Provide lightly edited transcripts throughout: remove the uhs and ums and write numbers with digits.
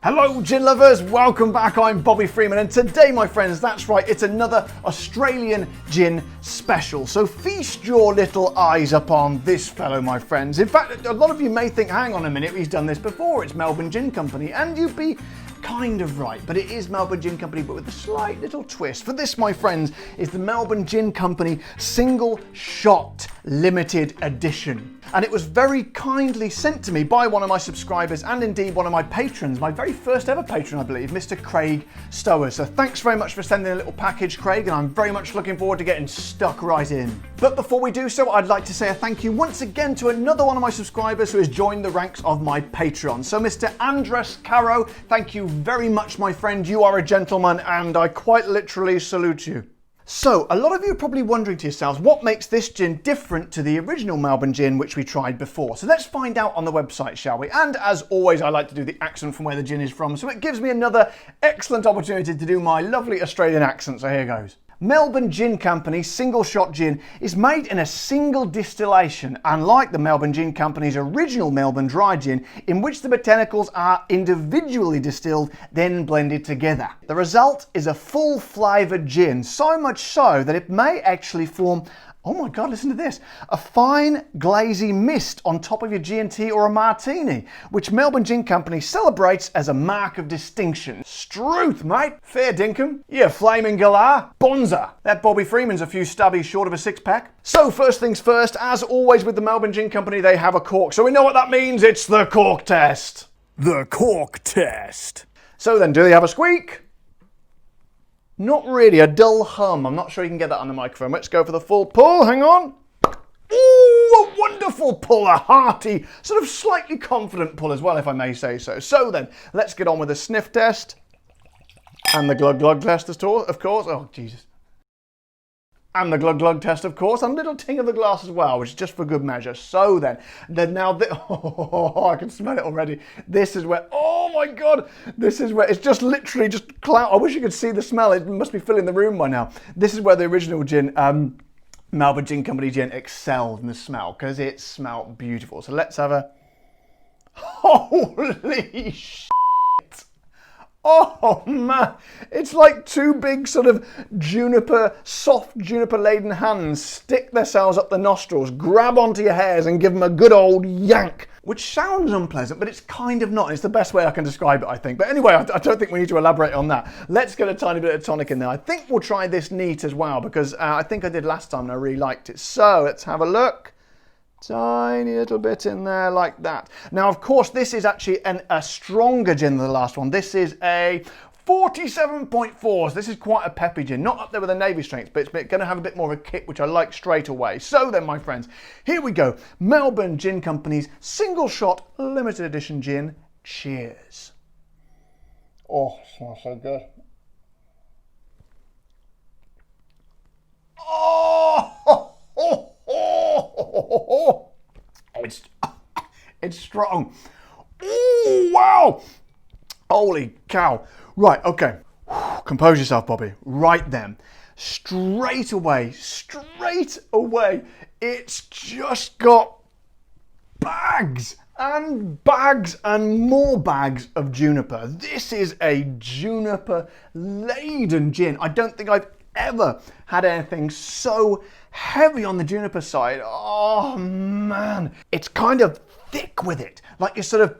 Hello gin lovers, welcome back. I'm Bobby Freeman and today my friends, that's right, it's another Australian gin special. So feast your little eyes upon this fellow my friends. In fact, a lot of you may think, hang on a minute, he's done this before, it's Melbourne Gin Company, and you'd be kind of right, but it is Melbourne Gin Company but with a slight little twist. For this my friends is the Melbourne Gin Company Single Shot Limited Edition. And it was very kindly sent to me by one of my subscribers and indeed one of my patrons, my very first ever patron I believe, Mr. Craig Stowers. So thanks very much for sending a little package, Craig, and I'm very much looking forward to getting stuck right in. But before we do so, I'd like to say a thank you once again to another one of my subscribers who has joined the ranks of my Patreon. So Mr. Andres Caro, thank you very much my friend, you are a gentleman and I quite literally salute you. So, a lot of you are probably wondering to yourselves, what makes this gin different to the original Melbourne gin which we tried before? So let's find out on the website, shall we? And as always, I like to do the accent from where the gin is from, so it gives me another excellent opportunity to do my lovely Australian accent, so here goes. Melbourne Gin Company Single Shot Gin is made in a single distillation, unlike the Melbourne Gin Company's original Melbourne Dry Gin, in which the botanicals are individually distilled, then blended together. The result is a full flavoured gin, so much so that it may actually form, oh my God, listen to this, a fine glazy mist on top of your G&T or a martini, which Melbourne Gin Company celebrates as a mark of distinction. Struth, mate. Fair dinkum. You flaming galah. Bonza. That Bobby Freeman's a few stubbies short of a six-pack. So first things first, as always with the Melbourne Gin Company, they have a cork. So we know what that means. It's the Cork Test. The Cork Test. So then, do they have a squeak? Not really, a dull hum. I'm not sure you can get that on the microphone. Let's go for the full pull, hang on. Ooh, a wonderful pull, a hearty, sort of slightly confident pull as well, if I may say so. So then, let's get on with the sniff test. And the glug glug test, of course. Oh, Jesus. And the glug glug test, of course, and a little ting of the glass as well, which is just for good measure. So then now, oh, I can smell it already. This is where, oh my God, this is where, it's just literally just cloud. I wish you could see the smell. It must be filling the room by now. This is where the original gin, Melbourne Gin Company gin excelled in the smell, because it smelled beautiful. So let's have a, holy shit. Oh man, it's like two big sort of soft juniper laden hands stick themselves up the nostrils, grab onto your hairs and give them a good old yank, which sounds unpleasant, but it's kind of not. It's the best way I can describe it, I think. But anyway, I don't think we need to elaborate on that. Let's get a tiny bit of tonic in there. I think we'll try this neat as well, because I think I did last time and I really liked it. So let's have a look. Tiny little bit in there like that. Now, of course, this is actually a stronger gin than the last one. This is a 47.4, so this is quite a peppy gin. Not up there with the Navy strength, but it's going to have a bit more of a kick, which I like straight away. So then, my friends, here we go. Melbourne Gin Company's Single Shot Limited Edition Gin. Cheers. Oh, smells so good. Oh, oh, oh. It's strong. Ooh, wow. Holy cow. Right, okay. Compose yourself, Bobby. Right then. Straight away, it's just got bags and bags and more bags of juniper. This is a juniper laden gin. I don't think I've ever had anything so heavy on the juniper side. Oh man, it's kind of thick with it. Like you sort of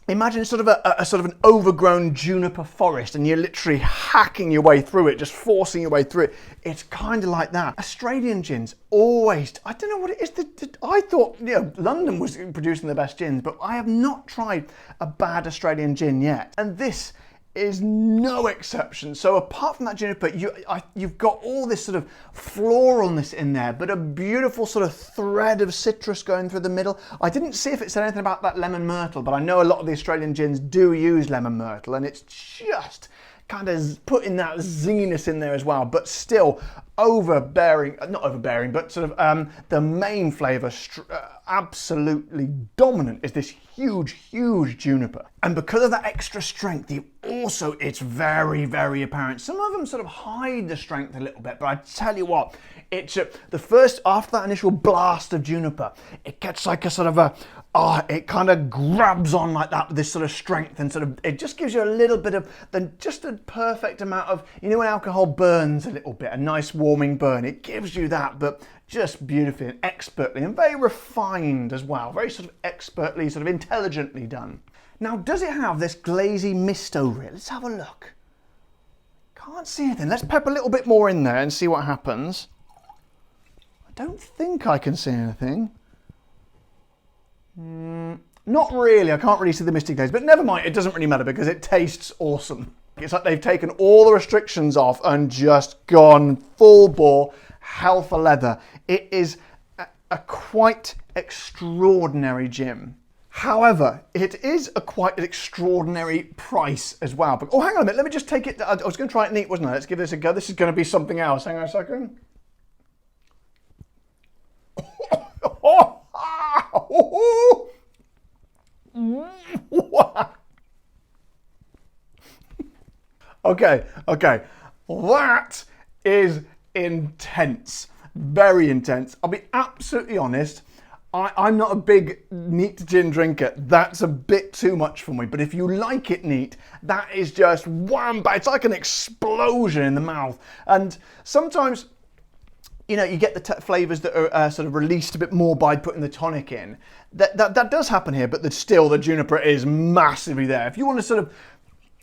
imagine sort of an overgrown juniper forest and you're literally hacking your way through it, just forcing your way through it. It's kind of like that. Australian gins always, I don't know what it is. I thought, you know, London was producing the best gins, but I have not tried a bad Australian gin yet. And this is no exception. So apart from that juniper, you've got all this sort of floralness in there, but a beautiful sort of thread of citrus going through the middle. I didn't see if it said anything about that lemon myrtle, but I know a lot of the Australian gins do use lemon myrtle, and it's just kind of putting that zinginess in there as well, but still overbearing, not overbearing, but sort of the main flavour, absolutely dominant, is this huge juniper. And because of that extra strength, you also it's very, very apparent. Some of them sort of hide the strength a little bit, but I tell you what, it's the first, after that initial blast of juniper, it gets like a sort of it kind of grabs on like that with this sort of strength, and sort of, it just gives you a little bit of, just a perfect amount of, you know when alcohol burns a little bit, a nice warming burn, it gives you that, but just beautifully and expertly and very refined as well, very sort of expertly, sort of intelligently done. Now, does it have this glazy mist over it? Let's have a look. Can't see anything. Let's pep a little bit more in there and see what happens. I don't think I can see anything. Not really, I can't really see the misty glaze, but never mind, it doesn't really matter because it tastes awesome. It's like they've taken all the restrictions off and just gone full bore, hell for leather. It is a quite extraordinary gin. However, it is a quite extraordinary price as well. But, oh, hang on a minute, let me just take it. I was going to try it neat, wasn't I? Let's give this a go. This is going to be something else. Hang on a second. Okay. That is intense. Very intense. I'll be absolutely honest. I'm not a big neat gin drinker. That's a bit too much for me. But if you like it neat, that is just wham, it's like an explosion in the mouth. And sometimes, you know, you get the flavours that are sort of released a bit more by putting the tonic in. That does happen here, but still the juniper is massively there. If you want to sort of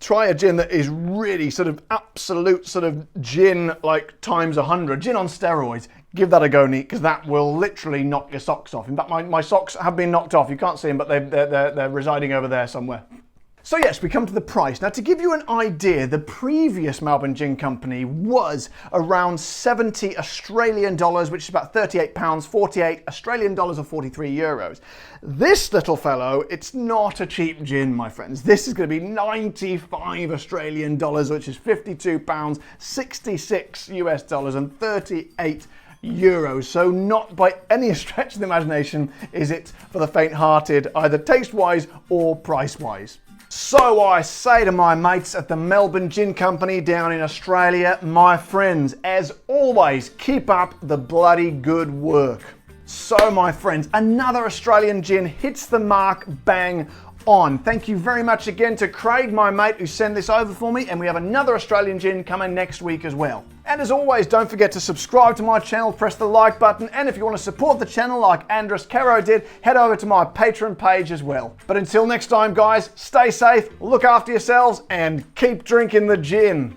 try a gin that is really sort of absolute sort of gin like times 100, gin on steroids, give that a go neat, because that will literally knock your socks off. In fact, my socks have been knocked off. You can't see them, but they're residing over there somewhere. So yes, we come to the price. Now, to give you an idea, the previous Melbourne Gin Company was around 70 Australian dollars, which is about £38, 48 Australian dollars or 43 euros. This little fellow, it's not a cheap gin, my friends. This is going to be 95 Australian dollars, which is 52 pounds, 66 US dollars and 38 euros. So not by any stretch of the imagination is it for the faint-hearted, either taste-wise or price-wise. So I say to my mates at the Melbourne Gin Company down in Australia, my friends, as always, keep up the bloody good work. So my friends, another Australian gin hits the mark bang on. Thank you very much again to Craig, my mate, who sent this over for me, and we have another Australian gin coming next week as well. And as always, don't forget to subscribe to my channel, press the like button, and if you want to support the channel like Andres Caro did, head over to my Patreon page as well. But until next time, guys, stay safe, look after yourselves, and keep drinking the gin.